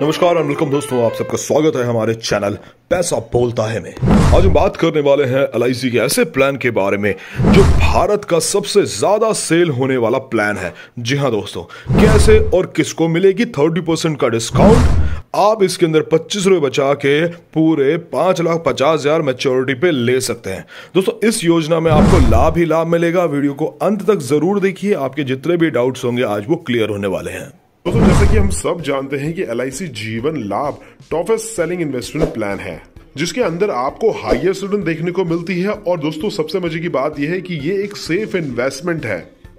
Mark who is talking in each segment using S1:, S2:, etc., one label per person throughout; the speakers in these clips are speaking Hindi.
S1: नमस्कार और वेलकम दोस्तों, आप सबका स्वागत है हमारे चैनल पैसा बोलता है में। आज हम बात करने वाले हैं LIC के ऐसे प्लान के बारे में जो भारत का सबसे ज्यादा सेल होने वाला प्लान है। जी हाँ दोस्तों, कैसे और किसको मिलेगी 30% का डिस्काउंट। आप इसके अंदर 25 रुपए बचा के पूरे 5,50,000 मैच्योरिटी पे ले सकते हैं। दोस्तों इस योजना में आपको लाभ ही लाभ मिलेगा। वीडियो को अंत तक जरूर देखिए, आपके जितने भी डाउट्स होंगे आज वो क्लियर होने वाले हैं।
S2: दोस्तों जैसे कि हम सब जानते हैं कि LIC जीवन लाभ टॉपेस्ट सेलिंग इन्वेस्टमेंट प्लान है, जिसके अंदर आपको हाईएस्ट रिटर्न देखने को मिलती है। और दोस्तों सबसे मजे की बात यह है कि ये एक सेफ इन्वेस्टमेंट है।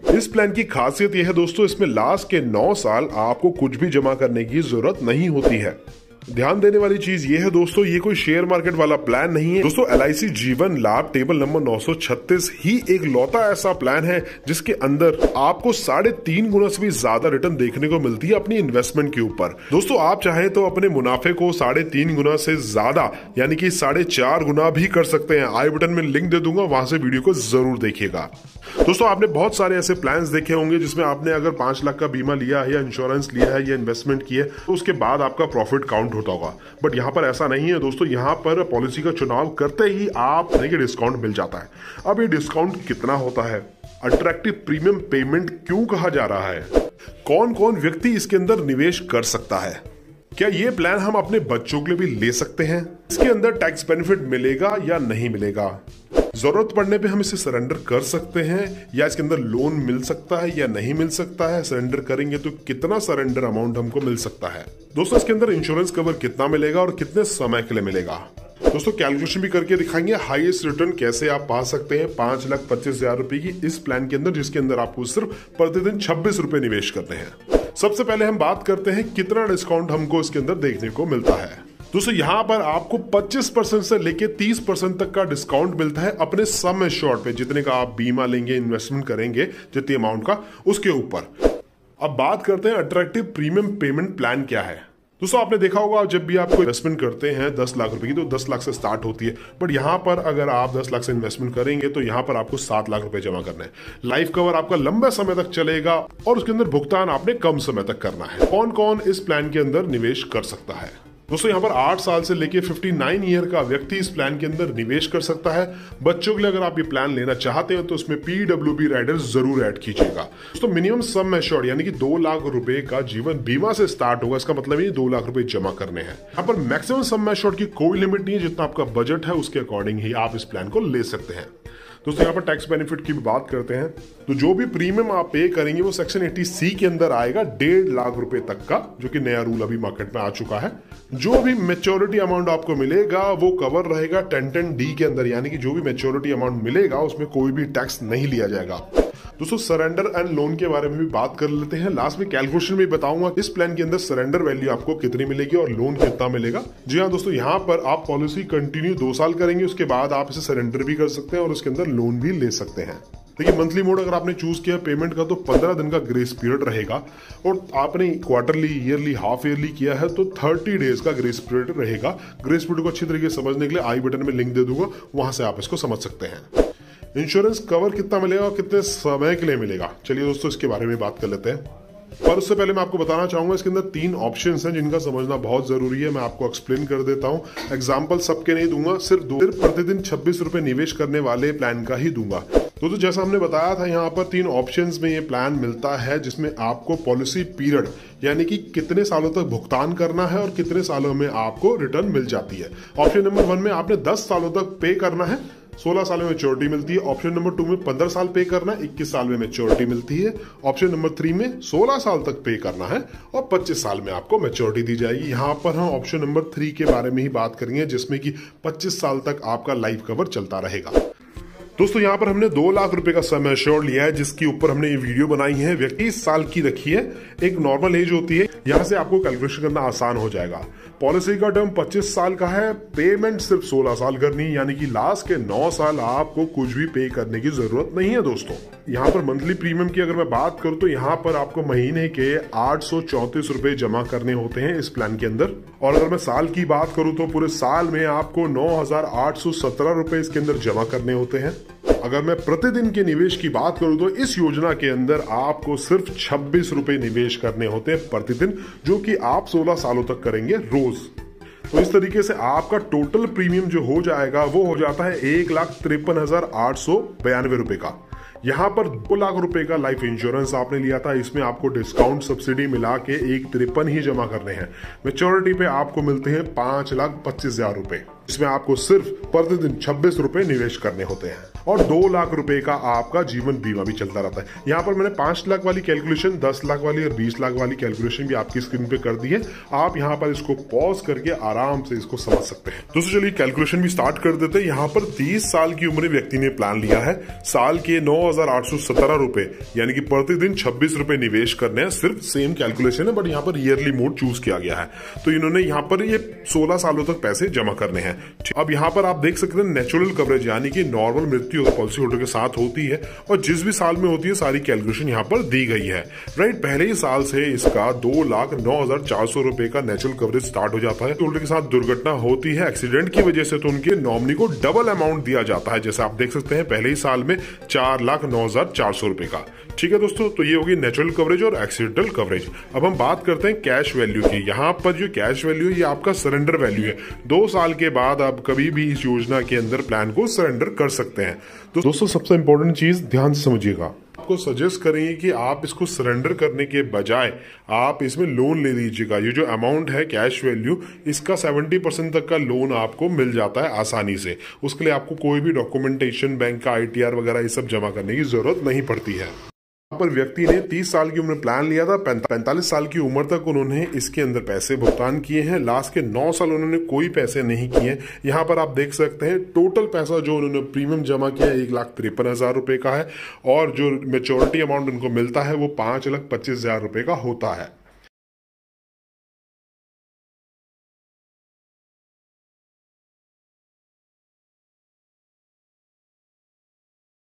S2: इस प्लान की खासियत यह है दोस्तों, इसमें लास्ट के 9 साल आपको कुछ भी जमा करने की जरूरत नहीं होती है। ध्यान देने वाली चीज ये है दोस्तों, ये कोई शेयर मार्केट वाला प्लान नहीं है दोस्तों। LIC जीवन लाभ टेबल नंबर 936 ही एक लौता ऐसा प्लान है जिसके अंदर आपको 3.5 गुना से भी ज्यादा रिटर्न देखने को मिलती है अपनी इन्वेस्टमेंट के ऊपर। दोस्तों आप चाहे तो अपने मुनाफे को 3.5 गुना से ज्यादा यानी कि 4.5 गुना भी कर सकते हैं। आई बटन में लिंक दे दूंगा, वहां से वीडियो को जरूर देखिएगा। दोस्तों आपने बहुत सारे ऐसे प्लान्स देखे होंगे जिसमें आपने अगर 5 लाख का बीमा लिया है या इंश्योरेंस लिया है या इन्वेस्टमेंट की है तो उसके बाद आपका प्रॉफिट काउंट होता होगा। बट यहाँ पर ऐसा नहीं है दोस्तों, यहाँ पर पॉलिसी का चुनाव करते ही आप डिस्काउंट मिल जाता है। अब ये डिस्काउंट कितना होता है, अट्रैक्टिव प्रीमियम पेमेंट क्यों कहा जा रहा है, कौन कौन व्यक्ति इसके अंदर निवेश कर सकता है, क्या ये प्लान हम अपने बच्चों के लिए भी ले सकते हैं, इसके अंदर टैक्स बेनिफिट मिलेगा या नहीं मिलेगा, जरूरत पड़ने पे हम इसे सरेंडर कर सकते हैं या इसके अंदर लोन मिल सकता है या नहीं मिल सकता है, सरेंडर करेंगे तो कितना सरेंडर अमाउंट हमको मिल सकता है। दोस्तों इसके अंदर इंश्योरेंस कवर कितना मिलेगा और कितने समय के लिए मिलेगा। दोस्तों कैलकुलेशन भी करके दिखाएंगे हाईएस्ट रिटर्न कैसे आप पा सकते हैं 5,25,000 रुपए की इस प्लान के अंदर, जिसके अंदर आपको सिर्फ प्रतिदिन 26 रुपए निवेश करते हैं। सबसे पहले हम बात करते हैं कितना डिस्काउंट हमको इसके अंदर देखने को मिलता है। दोस्तों यहाँ पर आपको 25% से लेके 30% तक का डिस्काउंट मिलता है अपने सम एश्योर्ड पे, जितने का आप बीमा लेंगे, इन्वेस्टमेंट करेंगे, जितनी अमाउंट का उसके ऊपर। अब बात करते हैं अट्रैक्टिव प्रीमियम पेमेंट प्लान क्या है। दोस्तों आपने देखा होगा जब भी आप कोई इन्वेस्टमेंट करते हैं 10 लाख रुपए की तो 10 लाख से स्टार्ट होती है। बट यहाँ पर अगर आप 10 लाख से इन्वेस्टमेंट करेंगे तो यहाँ पर आपको 7 लाख रुपए जमा करना है। लाइफ कवर आपका लंबे समय तक चलेगा और उसके अंदर भुगतान आपने कम समय तक करना है। कौन कौन इस प्लान के अंदर निवेश कर सकता है। दोस्तों यहाँ पर 8 साल से लेके 59 ईयर का व्यक्ति इस प्लान के अंदर निवेश कर सकता है। बच्चों के लिए अगर आप ये प्लान लेना चाहते हैं तो उसमें PWB राइडर जरूर ऐड कीजिएगा। दोस्तों मिनिमम सम एश्योर्ड यानी कि 2 लाख रुपए का जीवन बीमा से स्टार्ट होगा। इसका मतलब ये 2 लाख रुपए जमा करने हैं। यहाँ पर मैक्सिमम सम एश्योर्ड की कोई लिमिट नहीं है, जितना आपका बजट है उसके अकॉर्डिंग ही आप इस प्लान को ले सकते हैं। दोस्तों यहाँ पर टैक्स बेनिफिट की भी बात करते हैं तो जो भी प्रीमियम आप पे करेंगे वो सेक्शन 80C के अंदर आएगा 1.5 लाख रुपए तक का, जो कि नया रूल अभी मार्केट में आ चुका है। जो भी मैच्योरिटी अमाउंट आपको मिलेगा वो कवर रहेगा 1010D के अंदर, यानी कि जो भी मैच्योरिटी अमाउंट मिलेगा उसमें कोई भी टैक्स नहीं लिया जाएगा। दोस्तों सरेंडर एंड लोन के बारे में भी बात कर लेते हैं। लास्ट में कैलकुलेशन भी बताऊंगा इस प्लान के अंदर सरेंडर वैल्यू आपको कितनी मिलेगी और लोन कितना मिलेगा। जी हाँ दोस्तों, यहाँ पर आप पॉलिसी कंटिन्यू 2 साल करेंगे, उसके बाद आप इसे सरेंडर भी कर सकते हैं और उसके अंदर लोन भी ले सकते हैं। देखिए मंथली मोड अगर आपने चूज किया पेमेंट का तो 15 दिन का ग्रेस पीरियड रहेगा, और आपने क्वार्टरली, ईयरली, हाफ ईयरली किया है तो 30 डेज का ग्रेस पीरियड रहेगा। ग्रेस पीरियड को अच्छी तरीके से समझने के लिए आई बटन में लिंक दे दूंगा, वहां से आप इसको समझ सकते हैं। इंश्योरेंस कवर कितना मिलेगा और कितने समय के लिए मिलेगा, चलिए दोस्तों इसके बारे में बात कर लेते हैं। पर उससे पहले मैं आपको बताना चाहूंगा इसके अंदर 3 ऑप्शंस हैं जिनका समझना बहुत जरूरी है। मैं आपको एक्सप्लेन कर देता हूं, एग्जांपल सबके नहीं दूंगा, सिर्फ प्रतिदिन 26 रुपए निवेश करने वाले प्लान का ही दूंगा। तो जैसा हमने बताया था यहाँ पर 3 ऑप्शंस में ये प्लान मिलता है, जिसमें आपको पॉलिसी पीरियड यानी कि कितने सालों तक भुगतान करना है और कितने सालों में आपको रिटर्न मिल जाती है। ऑप्शन नंबर 1 में आपने 10 सालों तक पे करना है, 16 साल में मैच्योरिटी मिलती है। ऑप्शन नंबर 2 में 15 साल पे करना है, 21 साल में मैच्योरिटी मिलती है। ऑप्शन नंबर 3 में 16 साल तक पे करना है और 25 साल में आपको मैच्योरिटी दी जाएगी। यहाँ पर हम ऑप्शन नंबर 3 के बारे में ही बात करेंगे, जिसमें कि 25 साल तक आपका लाइफ कवर चलता रहेगा। दोस्तों यहाँ पर हमने 2 लाख रुपए का सम एश्योर्ड लिया है, जिसके ऊपर हमने ये वीडियो बनाई है। व्यक्ति 20 साल की रखी है, एक नॉर्मल एज होती है, यहाँ से आपको कैलकुलेशन करना आसान हो जाएगा। पॉलिसी का टर्म 25 साल का है, पेमेंट सिर्फ 16 साल करनी, यानी कि लास्ट के 9 साल आपको कुछ भी पे करने की जरूरत नहीं है। दोस्तों यहाँ पर मंथली प्रीमियम की अगर मैं बात करूं तो यहाँ पर आपको महीने के 834 रुपए जमा करने होते हैं इस प्लान के अंदर। और अगर मैं साल की बात करूं तो पूरे साल में आपको 9,817 रुपए इसके अंदर जमा करने होते हैं। अगर मैं प्रतिदिन के निवेश की बात करूं तो इस योजना के अंदर आपको सिर्फ 26 रुपए निवेश करने होते हैं प्रतिदिन, जो कि आप 16 सालों तक करेंगे रोज। तो इस तरीके से आपका टोटल प्रीमियम जो हो जाएगा वो हो जाता है 1,53,892 रुपए का। यहाँ पर 2 लाख रुपए का लाइफ इंश्योरेंस आपने लिया था, इसमें आपको डिस्काउंट सब्सिडी मिला के 1,53 ही जमा करने हैं। मैच्योरिटी पे आपको मिलते हैं 5,25,000 रुपए। इसमें आपको सिर्फ प्रतिदिन 26 रुपए निवेश करने होते हैं और 2 लाख रुपए का आपका जीवन बीमा भी चलता रहता है। यहाँ पर मैंने 5 लाख वाली कैलकुलेशन, 10 लाख वाली और 20 लाख वाली कैलकुलेशन भी आपकी स्क्रीन पे कर दी है। आप यहाँ पर इसको पॉज करके आराम से इसको समझ सकते हैं। दोस्तों चलिए कैलकुलेशन भी स्टार्ट कर देते हैं। यहाँ पर 30 साल की उम्र व्यक्ति ने प्लान लिया है, साल के 9,817 रुपए यानी कि प्रतिदिन 26 रुपए निवेश करने हैं। सिर्फ सेम कैलकुलेशन है बट यहाँ पर ईयरली मोड चूज किया गया है। तो इन्होंने यहाँ पर ये 16 सालों तक पैसे जमा करने हैं। अब यहाँ पर आप देख सकते हैं नेचुरल कवरेज यानी कि नॉर्मल मृत्यु पॉलिसी होल्डर के साथ होती है और जिस भी साल में होती है सारी कैलकुलेशन यहाँ पर दी गई है। राइट, पहले ही साल से इसका 2,09,400 रुपए का नेचुरल कवरेज स्टार्ट हो जाता है। होल्डर के साथ दुर्घटना होती है एक्सीडेंट की वजह से तो उनके नॉमिनी को डबल अमाउंट दिया जाता है, जैसे आप देख सकते हैं पहले ही साल में 4,09,400 रुपए का। ठीक है दोस्तों, तो ये होगी नेचुरल कवरेज और एक्सीडेंटल कवरेज। अब हम बात करते हैं कैश वैल्यू की। यहाँ पर जो कैश वैल्यू है ये आपका सरेंडर वैल्यू है। 2 साल के बाद आप कभी भी इस योजना के अंदर प्लान को सरेंडर कर सकते हैं। तो दोस्तों सबसे इंपॉर्टेंट चीज ध्यान से समझिएगा, आपको सजेस्ट करेंगे कि आप इसको सरेंडर करने के बजाय आप इसमें लोन ले लीजिएगा। ये जो अमाउंट है कैश वैल्यू, इसका 70% तक का लोन आपको मिल जाता है आसानी से। उसके लिए आपको कोई भी डॉक्यूमेंटेशन, बैंक का ITR वगैरह ये सब जमा करने की जरूरत नहीं पड़ती है। पर व्यक्ति ने 30 साल की उम्र में प्लान लिया था, 45 साल की उम्र तक उन्होंने इसके अंदर पैसे भुगतान किए हैं। लास्ट के 9 साल उन्होंने कोई पैसे नहीं किए। यहाँ पर आप देख सकते हैं टोटल पैसा जो उन्होंने प्रीमियम जमा किया 1,53,000 रुपए का है और जो मेच्योरिटी अमाउंट उनको मिलता है वो 5,25,000 रुपए का होता है।